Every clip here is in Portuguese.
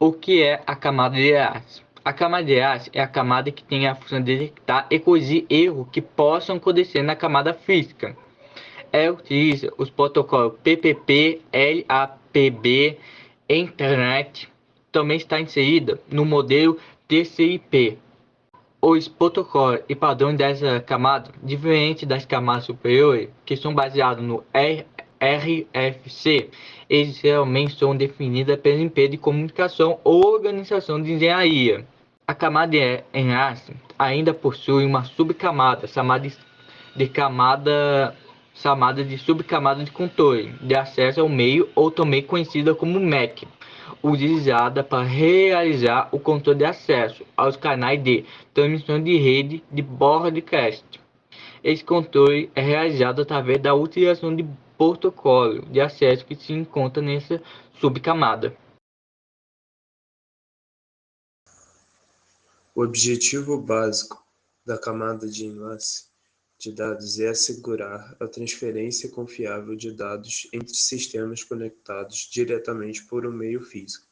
O que é a camada de enlace? A camada de enlace é a camada que tem a função de detectar e corrigir erros que possam acontecer na camada física. Ela utiliza os protocolos PPP, LAPB, Internet. Também está inserida no modelo TCP. Os protocolos e padrões dessa camada, diferente das camadas superiores, que são baseados no RFC, eles geralmente são definidos pela empresa de comunicação ou organização de engenharia. A camada de enlace ainda possui uma subcamada chamada de subcamada de controle de acesso ao meio, ou também conhecida como MAC, utilizada para realizar o controle de acesso aos canais de transmissão de rede de broadcast. Esse controle é realizado através da utilização de protocolo de acesso que se encontra nessa subcamada. O objetivo básico da camada de enlace de dados é assegurar a transferência confiável de dados entre sistemas conectados diretamente por um meio físico.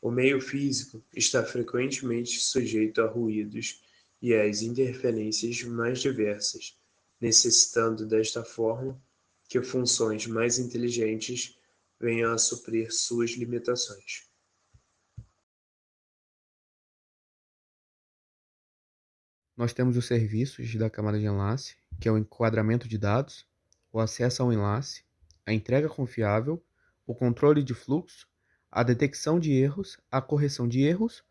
O meio físico está frequentemente sujeito a ruídos e às interferências mais diversas, necessitando desta forma que funções mais inteligentes venham a suprir suas limitações. Nós temos os serviços da camada de enlace, que é o enquadramento de dados, o acesso ao enlace, a entrega confiável, o controle de fluxo, a detecção de erros, a correção de erros,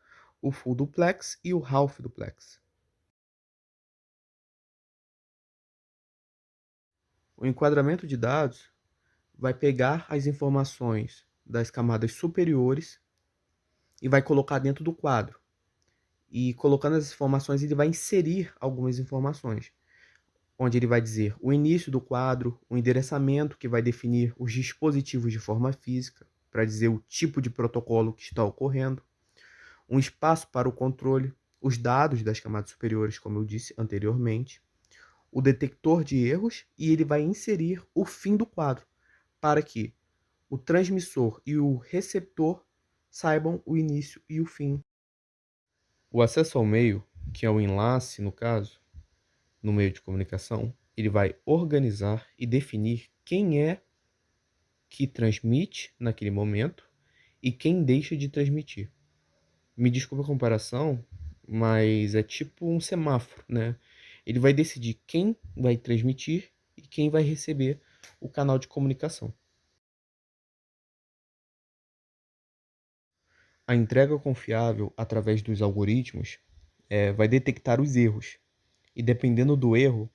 o full duplex e o half duplex. O enquadramento de dados vai pegar as informações das camadas superiores e vai colocar dentro do quadro. E colocando as informações, ele vai inserir algumas informações, onde ele vai dizer o início do quadro, o endereçamento que vai definir os dispositivos de forma física, para dizer o tipo de protocolo que está ocorrendo, um espaço para o controle, os dados das camadas superiores, como eu disse anteriormente, o detector de erros, e ele vai inserir o fim do quadro, para que o transmissor e o receptor saibam o início e o fim. O acesso ao meio, que é o enlace no caso, no meio de comunicação, ele vai organizar e definir quem é que transmite naquele momento e quem deixa de transmitir. Me desculpa a comparação, mas é tipo um semáforo, né? Ele vai decidir quem vai transmitir e quem vai receber o canal de comunicação. A entrega confiável através dos algoritmos vai detectar os erros e, dependendo do erro,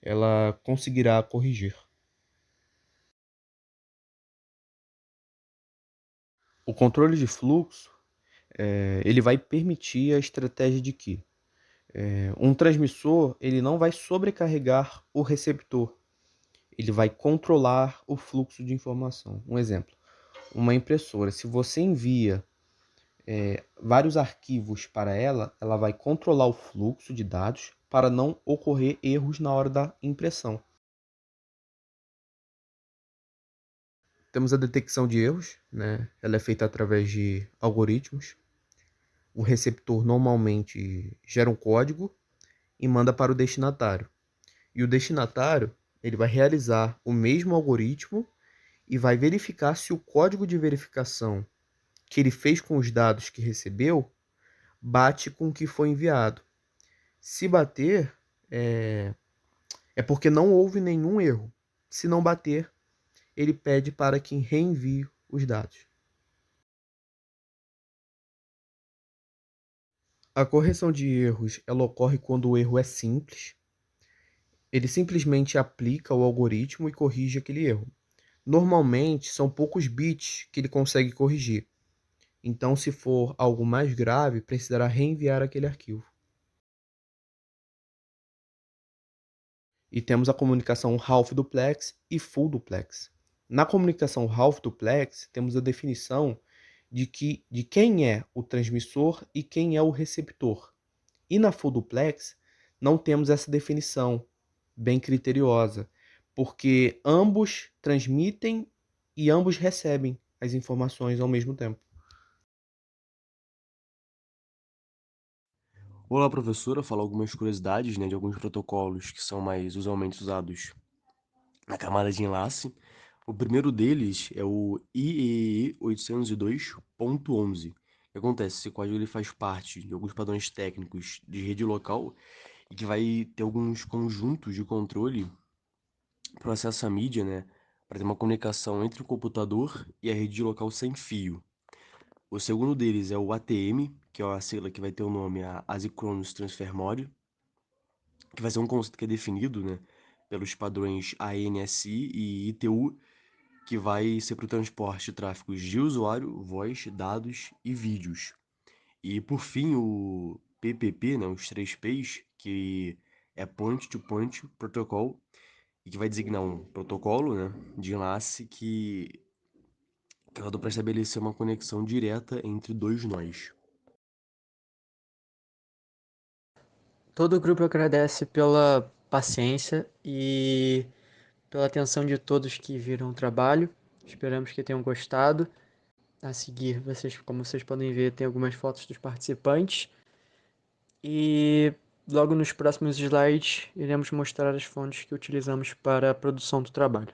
ela conseguirá corrigir. O controle de fluxo ele vai permitir a estratégia de que um transmissor ele não vai sobrecarregar o receptor, ele vai controlar o fluxo de informação. Um exemplo, uma impressora, se você envia vários arquivos para ela, ela vai controlar o fluxo de dados para não ocorrer erros na hora da impressão. Temos a detecção de erros, né? Ela é feita através de algoritmos. O receptor normalmente gera um código e manda para o destinatário. E o destinatário ele vai realizar o mesmo algoritmo e vai verificar se o código de verificação que ele fez com os dados que recebeu bate com o que foi enviado. Se bater, é porque não houve nenhum erro. Se não bater, ele pede para que reenvie os dados. A correção de erros ela ocorre quando o erro é simples. Ele simplesmente aplica o algoritmo e corrige aquele erro. Normalmente, são poucos bits que ele consegue corrigir. Então, se for algo mais grave, precisará reenviar aquele arquivo. E temos a comunicação half duplex e full duplex. Na comunicação half duplex, temos a definição de quem é o transmissor e quem é o receptor. E na full duplex, não temos essa definição bem criteriosa, porque ambos transmitem e ambos recebem as informações ao mesmo tempo. Olá, professora, falar algumas curiosidades, né, de alguns protocolos que são mais usualmente usados na camada de enlace. O primeiro deles é o IEEE 802.11. O que acontece? Esse código ele faz parte de alguns padrões técnicos de rede local e que vai ter alguns conjuntos de controle para acesso à mídia, né, para ter uma comunicação entre o computador e a rede local sem fio. O segundo deles é o ATM, que é a sigla que vai ter o nome Asynchronous Transfer Mode, que vai ser um conceito que é definido, né, pelos padrões ANSI e ITU, que vai ser para o transporte de tráfegos de usuário, voz, dados e vídeos. E por fim, o PPP, né, os 3Ps, que é Point to Point Protocol, e que vai designar um protocolo, né, de enlace que é para estabelecer uma conexão direta entre dois nós. Todo o grupo agradece pela paciência e pela atenção de todos que viram o trabalho. Esperamos que tenham gostado. A seguir, como vocês podem ver, tem algumas fotos dos participantes. E logo nos próximos slides, iremos mostrar as fontes que utilizamos para a produção do trabalho.